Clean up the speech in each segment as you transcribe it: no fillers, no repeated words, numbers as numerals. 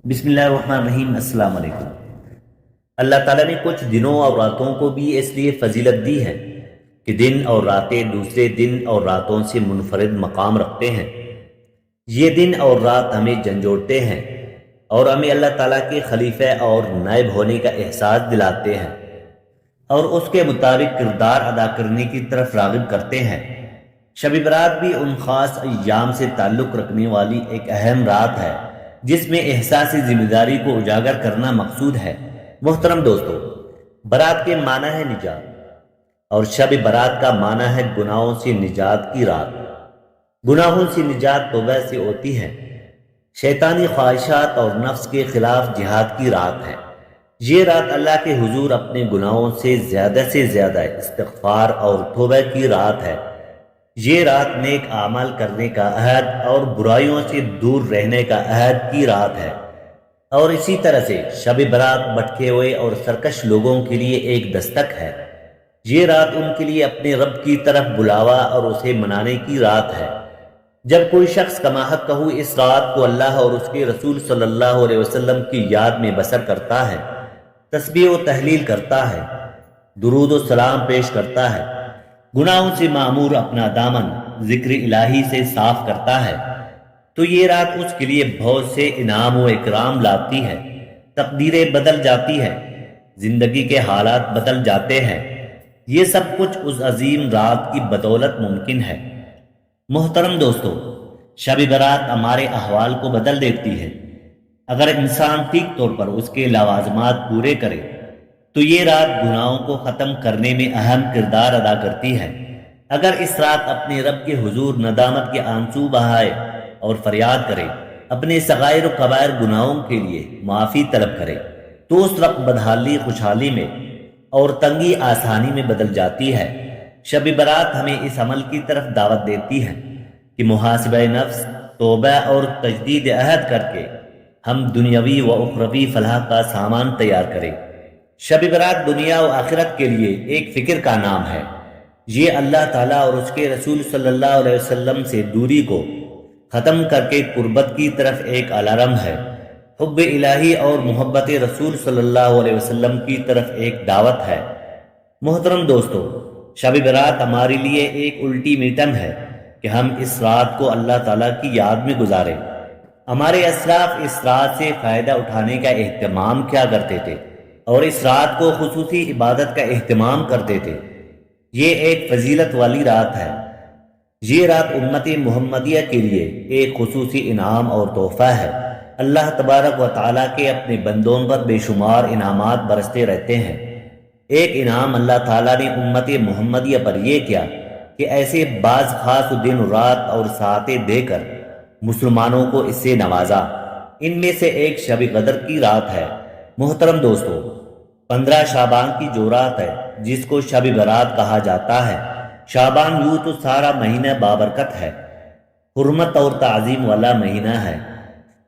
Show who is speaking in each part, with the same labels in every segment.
Speaker 1: بسم اللہ الرحمن الرحیم۔ السلام علیکم۔ اللہ تعالیٰ نے کچھ دنوں اور راتوں کو بھی اس لیے فضیلت دی ہے کہ دن اور راتیں دوسرے دن اور راتوں سے منفرد مقام رکھتے ہیں۔ یہ دن اور رات ہمیں جھنجھوڑتے ہیں اور ہمیں اللہ تعالیٰ کے خلیفہ اور نائب ہونے کا احساس دلاتے ہیں اور اس کے مطابق کردار ادا کرنے کی طرف راغب کرتے ہیں۔ شب برات بھی ان خاص ایام سے تعلق رکھنے والی ایک اہم رات ہے جس میں احساس ذمہ داری کو اجاگر کرنا مقصود ہے۔ محترم دوستو، برات کے معنی ہے نجات، اور شب برات کا معنی ہے گناہوں سے نجات کی رات۔ گناہوں سے نجات توبہ سے ہوتی ہے، شیطانی خواہشات اور نفس کے خلاف جہاد کی رات ہے۔ یہ رات اللہ کے حضور اپنے گناہوں سے زیادہ استغفار اور توبہ کی رات ہے۔ یہ رات نیک اعمال کرنے کا عہد اور برائیوں سے دور رہنے کا عہد کی رات ہے، اور اسی طرح سے شب برات بھٹکے ہوئے اور سرکش لوگوں کے لیے ایک دستک ہے۔ یہ رات ان کے لیے اپنے رب کی طرف بلاوا اور اسے منانے کی رات ہے۔ جب کوئی شخص کما حق اس رات کو اللہ اور اس کے رسول صلی اللہ علیہ وسلم کی یاد میں بسر کرتا ہے، تسبیح و تحلیل کرتا ہے، درود و سلام پیش کرتا ہے، گناہوں سے معمور اپنا دامن ذکر الہی سے صاف کرتا ہے، تو یہ رات اس کے لیے بہت سے انعام و اکرام لاتی ہے۔ تقدیریں بدل جاتی ہے، زندگی کے حالات بدل جاتے ہیں۔ یہ سب کچھ اس عظیم رات کی بدولت ممکن ہے۔ محترم دوستو، شب برات ہمارے احوال کو بدل دیتی ہے۔ اگر انسان ٹھیک طور پر اس کے لوازمات پورے کرے تو یہ رات گناہوں کو ختم کرنے میں اہم کردار ادا کرتی ہے۔ اگر اس رات اپنے رب کے حضور ندامت کے آنسو بہائے اور فریاد کرے، اپنے صغائر و کبائر گناہوں کے لیے معافی طلب کرے، تو اس وقت بدحالی خوشحالی میں اور تنگی آسانی میں بدل جاتی ہے۔ شب برات ہمیں اس عمل کی طرف دعوت دیتی ہے کہ محاسبہ نفس، توبہ اور تجدید عہد کر کے ہم دنیاوی و اخروی فلاح کا سامان تیار کریں۔ شب برات دنیا و آخرت کے لیے ایک فکر کا نام ہے۔ یہ اللہ تعالیٰ اور اس کے رسول صلی اللہ علیہ وسلم سے دوری کو ختم کر کے قربت کی طرف ایک الارم ہے۔ حب الہی اور محبت رسول صلی اللہ علیہ وسلم کی طرف ایک دعوت ہے۔ محترم دوستو، شب برات ہمارے لیے ایک الٹیمیٹم ہے کہ ہم اس رات کو اللہ تعالیٰ کی یاد میں گزاریں۔ ہمارے اسلاف اس رات سے فائدہ اٹھانے کا اہتمام کیا کرتے تھے اور اس رات کو خصوصی عبادت کا اہتمام کرتے تھے۔ یہ ایک فضیلت والی رات ہے۔ یہ رات امت محمدیہ کے لیے ایک خصوصی انعام اور تحفہ ہے۔ اللہ تبارک و تعالیٰ کے اپنے بندوں پر بے شمار انعامات برستے رہتے ہیں۔ ایک انعام اللہ تعالیٰ نے امت محمدیہ پر یہ کیا کہ ایسے بعض خاص دن رات اور ساعتیں دے کر مسلمانوں کو اس سے نوازا۔ ان میں سے ایک شب قدر کی رات ہے۔ محترم دوستو، 15 شعبان کی جو رات ہے جس کو شب برات کہا جاتا ہے۔ شعبان یوں تو سارا مہینہ بابرکت ہے، حرمت اور تعظیم والا مہینہ ہے،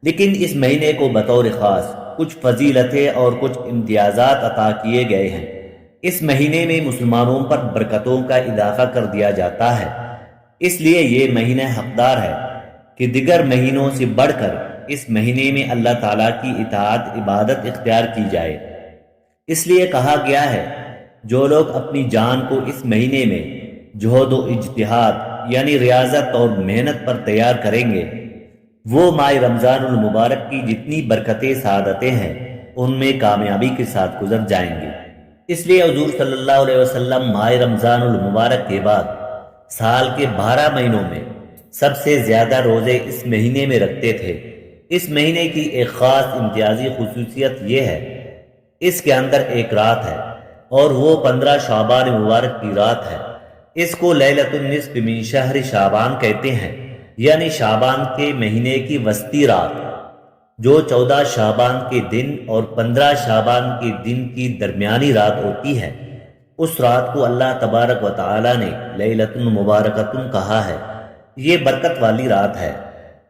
Speaker 1: لیکن اس مہینے کو بطور خاص کچھ فضیلتیں اور کچھ امتیازات عطا کیے گئے ہیں۔ اس مہینے میں مسلمانوں پر برکتوں کا اضافہ کر دیا جاتا ہے، اس لیے یہ مہینہ حقدار ہے کہ دیگر مہینوں سے بڑھ کر اس مہینے میں اللہ تعالیٰ کی اطاعت عبادت اختیار کی جائے۔ اس لیے کہا گیا ہے، جو لوگ اپنی جان کو اس مہینے میں جہد و اجتہاد یعنی ریاضت اور محنت پر تیار کریں گے، وہ ماہ رمضان المبارک کی جتنی برکتیں سعادتیں ہیں ان میں کامیابی کے ساتھ گزر جائیں گے۔ اس لیے حضور صلی اللہ علیہ وسلم ماہ رمضان المبارک کے بعد سال کے 12 مہینوں میں سب سے زیادہ روزے اس مہینے میں رکھتے تھے۔ اس مہینے کی ایک خاص امتیازی خصوصیت یہ ہے، اس کے اندر ایک رات ہے اور وہ 15 شعبان مبارک کی رات ہے۔ اس کو لیلۃ النصف من شہر شعبان کہتے ہیں، یعنی شعبان کے مہینے کی وسطی رات، جو 14 شعبان کے دن اور 15 شعبان کے دن کی درمیانی رات ہوتی ہے۔ اس رات کو اللہ تبارک و تعالی نے لیلۃ مبارکۃ کہا ہے۔ یہ برکت والی رات ہے۔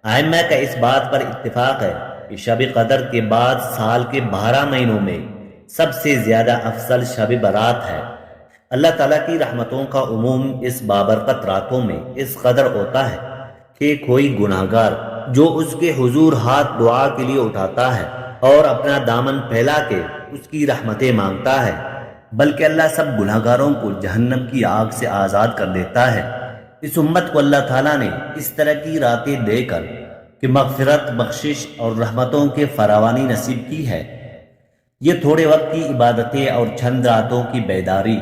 Speaker 1: ائمہ کا اس بات پر اتفاق ہے کہ شب قدر کے بعد سال کے 12 مہینوں میں سب سے زیادہ افضل شب برات ہے۔ اللہ تعالیٰ کی رحمتوں کا عموم اس بابرکت راتوں میں اس قدر ہوتا ہے کہ کوئی گناہگار جو اس کے حضور ہاتھ دعا کے لیے اٹھاتا ہے اور اپنا دامن پھیلا کے اس کی رحمتیں مانگتا ہے، بلکہ اللہ سب گناہگاروں کو جہنم کی آگ سے آزاد کر دیتا ہے۔ اس امت کو اللہ تعالیٰ نے اس طرح کی راتیں دے کر کہ مغفرت، بخشش اور رحمتوں کے فراوانی نصیب کی ہے۔ یہ تھوڑے وقت کی عبادتیں اور چند راتوں کی بیداری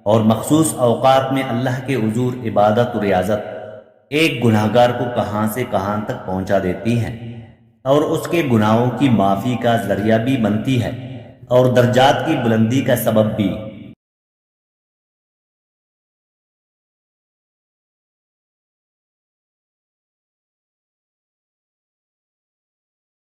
Speaker 1: اور مخصوص اوقات میں اللہ کے حضور عبادت و ریاضت ایک گناہگار کو کہاں سے کہاں تک پہنچا دیتی ہیں اور اس کے گناہوں کی معافی کا ذریعہ بھی بنتی ہے اور درجات کی بلندی کا سبب بھی۔